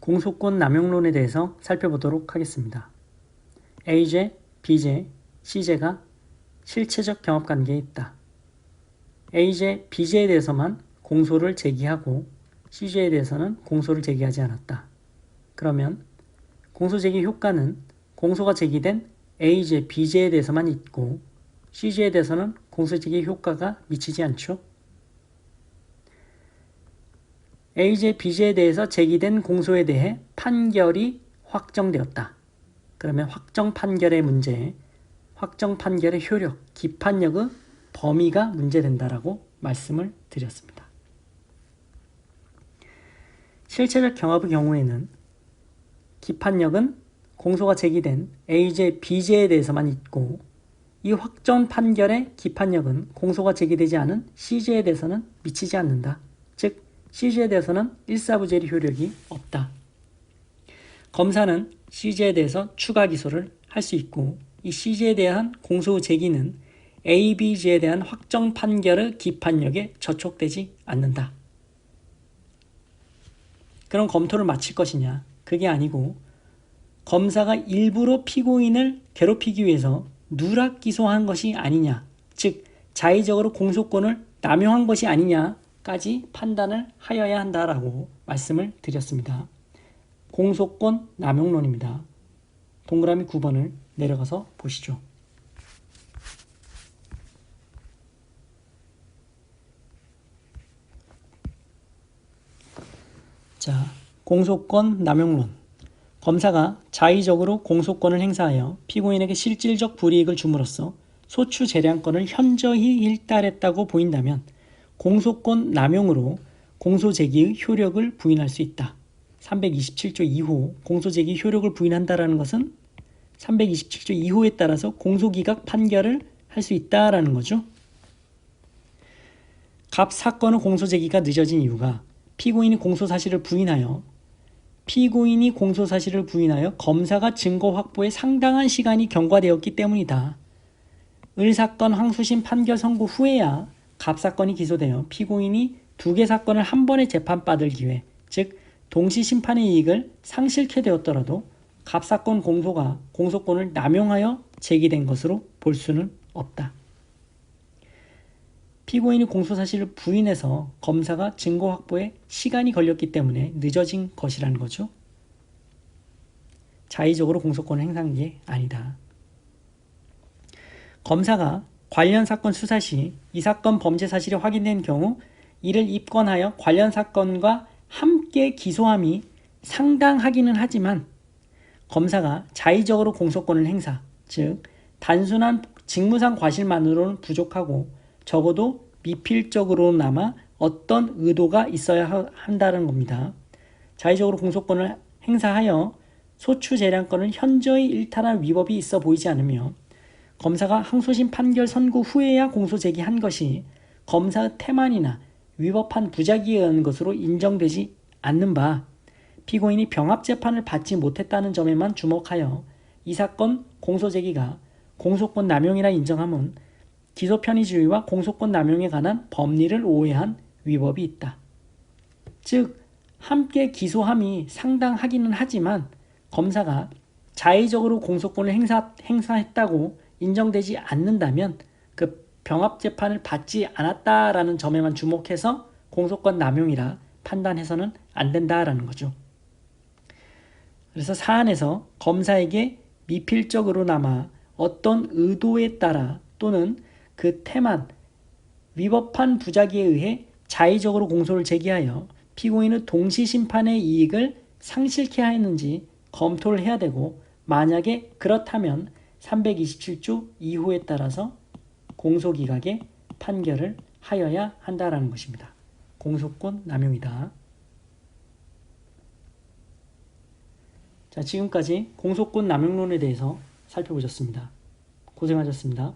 공소권 남용론에 대해서 살펴보도록 하겠습니다. A제, B제, C제가 실체적 경합관계에 있다. A제, B제에 대해서만 공소를 제기하고 C제에 대해서는 공소를 제기하지 않았다. 그러면 공소제기 효과는 공소가 제기된 A제, B제에 대해서만 있고 C제에 대해서는 공소제기 효과가 미치지 않죠. A제, B제에 대해서 제기된 공소에 대해 판결이 확정되었다. 그러면 확정 판결의 문제, 확정 판결의 효력, 기판력의 범위가 문제된다라고 말씀을 드렸습니다. 실체적 경합의 경우에는 기판력은 공소가 제기된 A제, B제에 대해서만 있고 이 확정 판결의 기판력은 공소가 제기되지 않은 C제에 대해서는 미치지 않는다. 즉 C제에 대해서는 일사부재리 효력이 없다. 검사는 C제에 대해서 추가 기소를 할 수 있고 이 C제에 대한 공소 제기는 A, B제에 대한 확정 판결의 기판력에 저촉되지 않는다. 그럼 검토를 마칠 것이냐? 그게 아니고 검사가 일부러 피고인을 괴롭히기 위해서 누락 기소한 것이 아니냐, 즉 자의적으로 공소권을 남용한 것이 아니냐까지 판단을 하여야 한다라고 말씀을 드렸습니다. 공소권 남용론입니다. 동그라미 9번을 내려가서 보시죠. 자, 공소권 남용론. 검사가 자의적으로 공소권을 행사하여 피고인에게 실질적 불이익을 줌으로써 소추 재량권을 현저히 일탈했다고 보인다면 공소권 남용으로 공소제기의 효력을 부인할 수 있다. 327조 2호 공소제기 효력을 부인한다라는 것은 327조 2호에 따라서 공소기각 판결을 할 수 있다라는 거죠. 갑 사건의 공소제기가 늦어진 이유가 피고인이 공소사실을 부인하여 검사가 증거 확보에 상당한 시간이 경과되었기 때문이다. 을사건 항소심 판결 선고 후에야 갑사건이 기소되어 피고인이 두 개 사건을 한 번에 재판받을 기회, 즉 동시 심판의 이익을 상실케 되었더라도 갑사건 공소가 공소권을 남용하여 제기된 것으로 볼 수는 없다. 피고인이 공소사실을 부인해서 검사가 증거 확보에 시간이 걸렸기 때문에 늦어진 것이라는 거죠. 자의적으로 공소권을 행사한 게 아니다. 검사가 관련 사건 수사 시 이 사건 범죄 사실이 확인된 경우 이를 입건하여 관련 사건과 함께 기소함이 상당하기는 하지만 검사가 자의적으로 공소권을 행사, 즉 단순한 직무상 과실만으로는 부족하고 적어도 미필적으로나마 어떤 의도가 있어야 한다는 겁니다. 자의적으로 공소권을 행사하여 소추 재량권을 현저히 일탈한 위법이 있어 보이지 않으며 검사가 항소심 판결 선고 후에야 공소 제기한 것이 검사의 태만이나 위법한 부작위에 의한 것으로 인정되지 않는 바 피고인이 병합재판을 받지 못했다는 점에만 주목하여 이 사건 공소 제기가 공소권 남용이라 인정함은 기소 편의주의와 공소권 남용에 관한 법리를 오해한 위법이 있다. 즉 함께 기소함이 상당하기는 하지만 검사가 자의적으로 공소권을 행사했다고 인정되지 않는다면 그 병합재판을 받지 않았다라는 점에만 주목해서 공소권 남용이라 판단해서는 안 된다라는 거죠. 그래서 사안에서 검사에게 미필적으로나마 어떤 의도에 따라 또는 그 태만, 위법한 부작위에 의해 자의적으로 공소를 제기하여 피고인의 동시심판의 이익을 상실케 하였는지 검토를 해야 되고 만약에 그렇다면 327조 2호에 따라서 공소기각의 판결을 하여야 한다라는 것입니다. 공소권 남용이다. 자, 지금까지 공소권 남용론에 대해서 살펴보셨습니다. 고생하셨습니다.